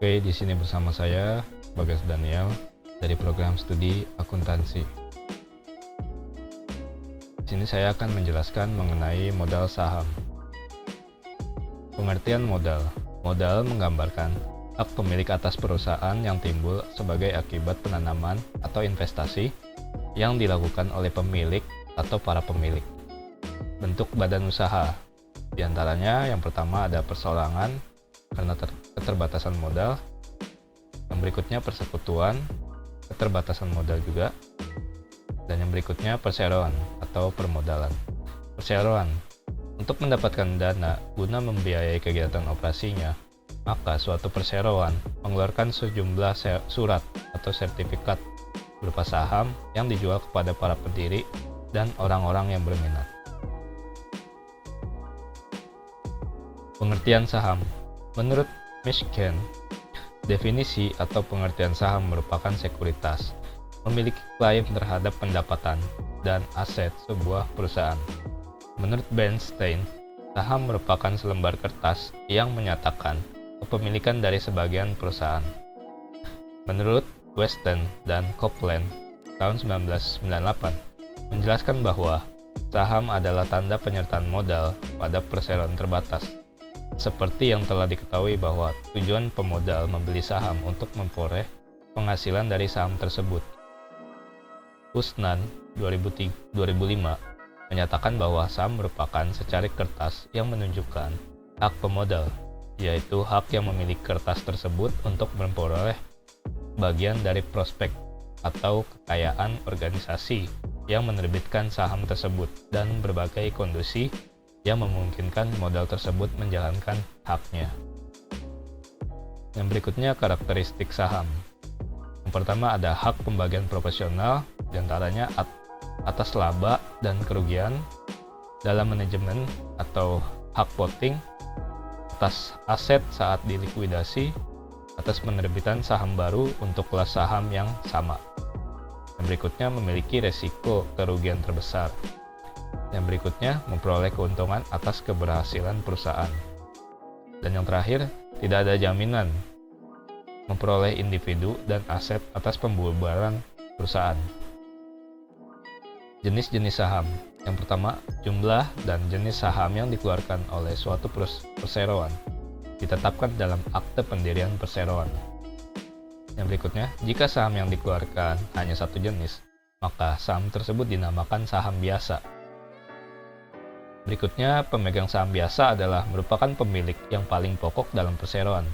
Oke, di sini bersama saya Bagas Daniel dari program studi akuntansi. Di sini saya akan menjelaskan mengenai modal saham. Pengertian modal. Modal menggambarkan hak pemilik atas perusahaan yang timbul sebagai akibat penanaman atau investasi yang dilakukan oleh pemilik atau para pemilik. Bentuk badan usaha. Di antaranya yang pertama ada perseorangan karena keterbatasan modal. Yang berikutnya persekutuan, keterbatasan modal juga. Dan yang berikutnya perseroan atau permodalan. Perseroan, untuk mendapatkan dana guna membiayai kegiatan operasinya, maka suatu perseroan mengeluarkan sejumlah surat atau sertifikat berupa saham yang dijual kepada para pendiri dan orang-orang yang berminat. Pengertian saham. Menurut Mishkin, definisi atau pengertian saham merupakan sekuritas, memiliki klaim terhadap pendapatan dan aset sebuah perusahaan. Menurut Bernstein, saham merupakan selembar kertas yang menyatakan kepemilikan dari sebagian perusahaan. Menurut Weston dan Copeland tahun 1998 menjelaskan bahwa saham adalah tanda penyertaan modal pada perseroan terbatas. Seperti yang telah diketahui bahwa tujuan pemodal membeli saham untuk memperoleh penghasilan dari saham tersebut. Usnan 2005 menyatakan bahwa saham merupakan secarik kertas yang menunjukkan hak pemodal, yaitu hak yang memiliki kertas tersebut untuk memperoleh bagian dari prospek atau kekayaan organisasi yang menerbitkan saham tersebut dan berbagai kondisi yang memungkinkan modal tersebut menjalankan haknya. Yang berikutnya karakteristik saham. Yang pertama ada hak pembagian proporsional, diantaranya atas laba dan kerugian dalam manajemen atau hak voting, atas aset saat dilikuidasi, atas penerbitan saham baru untuk kelas saham yang sama. Yang berikutnya memiliki resiko kerugian terbesar. Yang berikutnya memperoleh keuntungan atas keberhasilan perusahaan. Dan yang terakhir, tidak ada jaminan memperoleh individu dan aset atas pembubaran perusahaan. Jenis-jenis saham. Yang pertama, jumlah dan jenis saham yang dikeluarkan oleh suatu perseroan ditetapkan dalam akte pendirian perseroan. Yang berikutnya, jika saham yang dikeluarkan hanya satu jenis, maka saham tersebut dinamakan saham biasa. Berikutnya, pemegang saham biasa adalah merupakan pemilik yang paling pokok dalam perseroan,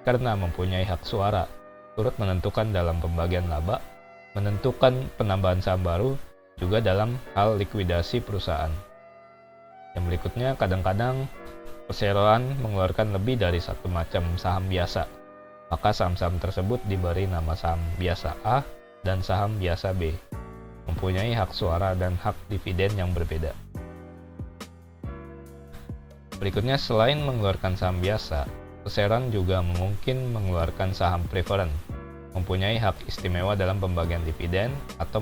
karena mempunyai hak suara, turut menentukan dalam pembagian laba, menentukan penambahan saham baru, juga dalam hal likuidasi perusahaan. Yang berikutnya, kadang-kadang perseroan mengeluarkan lebih dari satu macam saham biasa, maka saham-saham tersebut diberi nama saham biasa A dan saham biasa B, mempunyai hak suara dan hak dividen yang berbeda. Berikutnya, selain mengeluarkan saham biasa, perseroan juga mungkin mengeluarkan saham preferen, mempunyai hak istimewa dalam pembagian dividen atau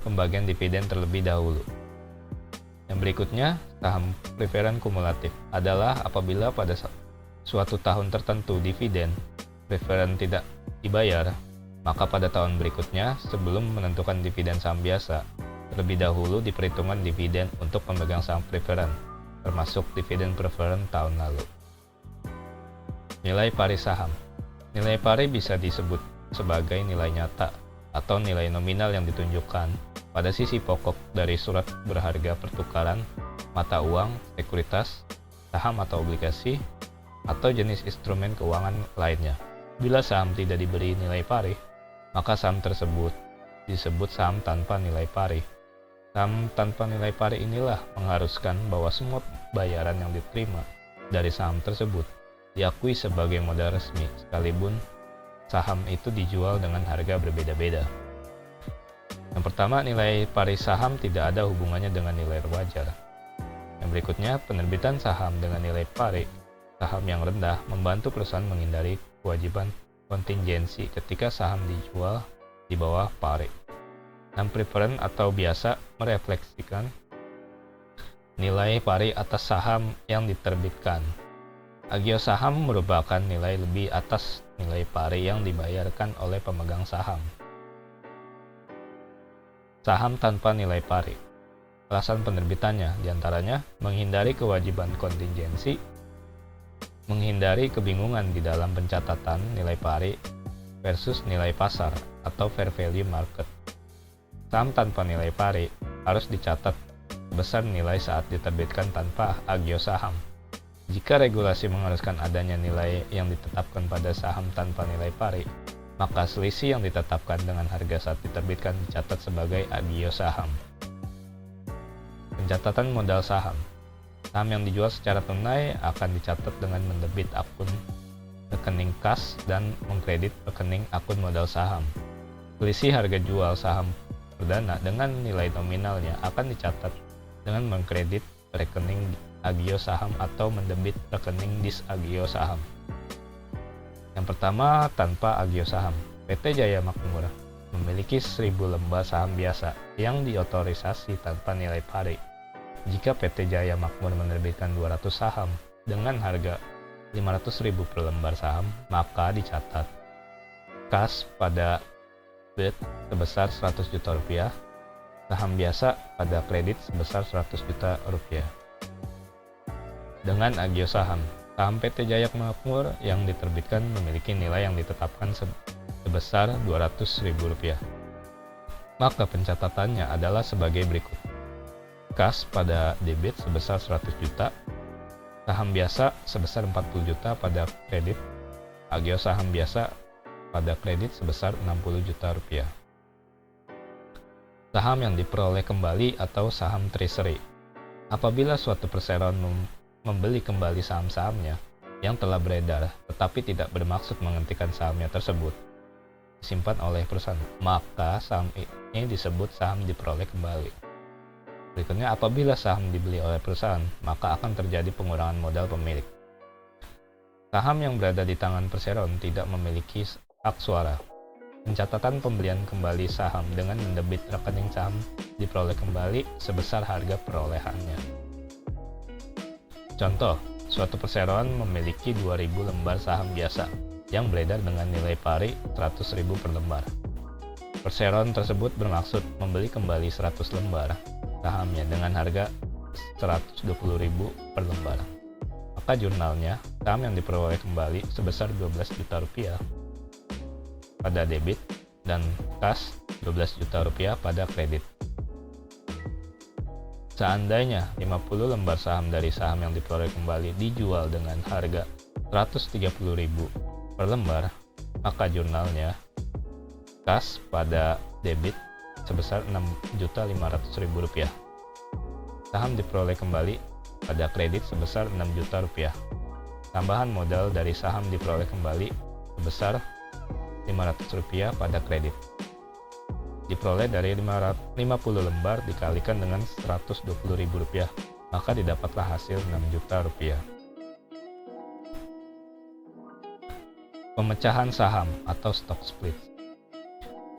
pembagian dividen terlebih dahulu. Yang berikutnya, saham preferen kumulatif adalah apabila pada suatu tahun tertentu dividen preferen tidak dibayar, maka pada tahun berikutnya sebelum menentukan dividen saham biasa, terlebih dahulu diperhitungkan dividen untuk pemegang saham preferen, termasuk dividen preferen tahun lalu. Nilai pari saham. Nilai pari bisa disebut sebagai nilai nyata atau nilai nominal yang ditunjukkan pada sisi pokok dari surat berharga pertukaran, mata uang, sekuritas, saham atau obligasi, atau jenis instrumen keuangan lainnya. Bila saham tidak diberi nilai pari, maka saham tersebut disebut saham tanpa nilai pari. Saham tanpa nilai pari inilah mengharuskan bahwa semua bayaran yang diterima dari saham tersebut diakui sebagai modal resmi, sekalipun saham itu dijual dengan harga berbeda-beda. Yang pertama, nilai pari saham tidak ada hubungannya dengan nilai wajar. Yang berikutnya, penerbitan saham dengan nilai pari saham yang rendah membantu perusahaan menghindari kewajiban kontingensi ketika saham dijual di bawah pari. Dan preferen atau biasa merefleksikan nilai pari atas saham yang diterbitkan. Agio saham merupakan nilai lebih atas nilai pari yang dibayarkan oleh pemegang saham. Saham tanpa nilai pari. Alasan penerbitannya diantaranya menghindari kewajiban kontingensi, menghindari kebingungan di dalam pencatatan nilai pari versus nilai pasar atau fair value market. Saham tanpa nilai pari harus dicatat sebesar nilai saat diterbitkan tanpa agio saham. Jika regulasi mengharuskan adanya nilai yang ditetapkan pada saham tanpa nilai pari, maka selisih yang ditetapkan dengan harga saat diterbitkan dicatat sebagai agio saham. Pencatatan modal saham. Saham yang dijual secara tunai akan dicatat dengan mendebit akun rekening kas dan mengkredit rekening akun modal saham. Selisih harga jual saham perdana dengan nilai nominalnya akan dicatat dengan mengkredit rekening agio saham atau mendebit rekening disagio saham. Yang pertama, tanpa agio saham. PT Jaya Makmur memiliki 1000 lembar saham biasa yang diotorisasi tanpa nilai pari. Jika PT Jaya Makmur menerbitkan 200 saham dengan harga 500.000 per lembar saham, maka dicatat kas pada bid sebesar 100 juta rupiah, saham biasa pada kredit sebesar 100 juta rupiah. Dengan agio saham, saham PT Jaya Makmur yang diterbitkan memiliki nilai yang ditetapkan sebesar Rp200.000. Maka pencatatannya adalah sebagai berikut. Kas pada debit sebesar 100 juta, saham biasa sebesar 40 juta pada kredit, agio saham biasa pada kredit sebesar 60 juta rupiah. Saham yang diperoleh kembali atau saham treasury. Apabila suatu perseroan membeli kembali saham-sahamnya yang telah beredar tetapi tidak bermaksud menghentikan sahamnya tersebut disimpan oleh perusahaan, maka saham ini disebut saham diperoleh kembali. Berikutnya, apabila saham dibeli oleh perusahaan, maka akan terjadi pengurangan modal pemilik. Saham yang berada di tangan perseroan tidak memiliki hak suara. Pencatatan pembelian kembali saham dengan mendebit rekening saham diperoleh kembali sebesar harga perolehannya. Contoh, suatu perseroan memiliki 2000 lembar saham biasa yang beredar dengan nilai pari 100.000 per lembar. Perseroan tersebut bermaksud membeli kembali 100 lembar sahamnya dengan harga 120.000 per lembar. Maka jurnalnya, saham yang diperoleh kembali sebesar 12 juta rupiah pada debit dan kas 12 juta rupiah pada kredit. Seandainya 50 lembar saham dari saham yang diperoleh kembali dijual dengan harga 130.000 per lembar, maka jurnalnya kas pada debit sebesar 6.500.000 rupiah. Saham diperoleh kembali pada kredit sebesar 6 juta rupiah. Tambahan modal dari saham diperoleh kembali sebesar 500 rupiah pada kredit. Diperoleh dari 50 lembar dikalikan dengan 120.000 rupiah, maka didapatlah hasil 6 juta rupiah. Pemecahan saham atau stock split.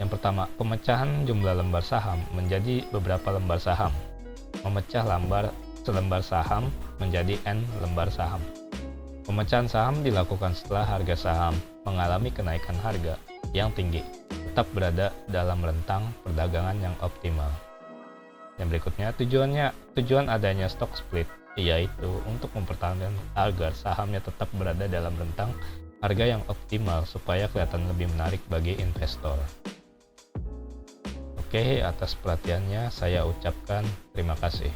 Yang pertama, pemecahan jumlah lembar saham menjadi beberapa lembar saham. Memecah selembar saham menjadi N lembar saham. Pemecahan saham dilakukan setelah harga saham mengalami kenaikan harga yang tinggi, tetap berada dalam rentang perdagangan yang optimal. Yang berikutnya, tujuan adanya stock split yaitu untuk mempertahankan agar sahamnya tetap berada dalam rentang harga yang optimal supaya kelihatan lebih menarik bagi investor. Oke, atas perhatiannya saya ucapkan terima kasih.